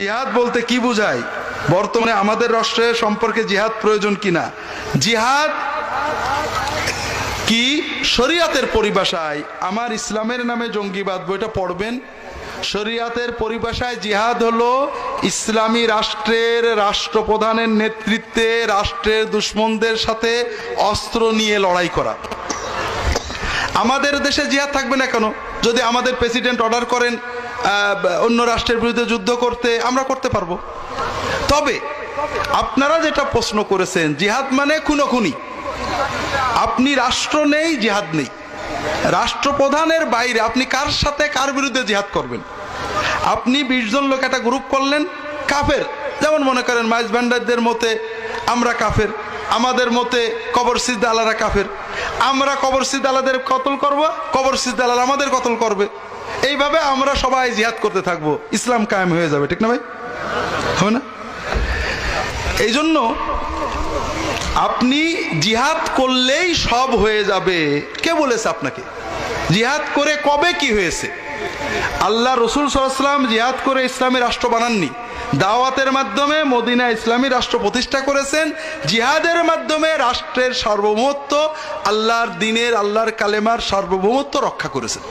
জিহাদ বলতে কি বোঝায়, বর্তমানে আমাদের রাষ্ট্রের সম্পর্কে জিহাদ প্রয়োজন কিনা? জিহাদ কি শরিয়াতের পরিভাষায়, আমার ইসলামের নামে জঙ্গিবাদ বইটা পড়বেন, শরিয়াতের পরিভাষায় জিহাদ হলো ইসলামী রাষ্ট্রের রাষ্ট্রপ্রধানের নেতৃত্বে রাষ্ট্রের দুশ্মনদের সাথে অস্ত্র নিয়ে লড়াই করা। আমাদের দেশে জিহাদ থাকবে না কেন? যদি আমাদের প্রেসিডেন্ট অর্ডার করেন অন্য রাষ্ট্রের বিরুদ্ধে যুদ্ধ করতে, আমরা করতে পারবো। তবে আপনারা যেটা প্রশ্ন করেছেন, জিহাদ মানে খুনোখুনি, আপনি রাষ্ট্র নেই, জিহাদ নেই। রাষ্ট্রপ্রধানের বাইরে আপনি কার সাথে কার বিরুদ্ধে জিহাদ করবেন? আপনি 20 জন লোক একটা গ্রুপ করলেন, কাফের, যেমন মনে করেন মাইজ ভান্ডারদের মতে আমরা কাফের, আমাদের মতে কবর সিজদালারা কাফের, আমরা কবর সিজদালাদের কতল করব, কবর সিজদালারা আমাদের কতল করবে, এইভাবে আমরা সবাই জিহাদ করতে থাকবো, ইসলাম কায়েম হয়ে যাবে। ঠিক না ভাই? হবে না? এই জন্য আপনি জিহাদ করলেই সব হয়ে যাবে, কে বলেছে আপনাকে? জিহাদ করে কবে কি হয়েছে? আল্লাহ রসুল সাল্লাল্লাহু আলাইহি ওয়াসাল্লাম জিহাদ করে ইসলামী রাষ্ট্র বানাননি, দাওয়াতের মাধ্যমে মদিনা ইসলামী রাষ্ট্র প্রতিষ্ঠা করেছেন। জিহাদের মাধ্যমে রাষ্ট্রের সার্বভৌমত্ব, আল্লাহর দ্বীনের, আল্লাহর কালেমার সার্বভৌমত্ব রক্ষা করেছেন।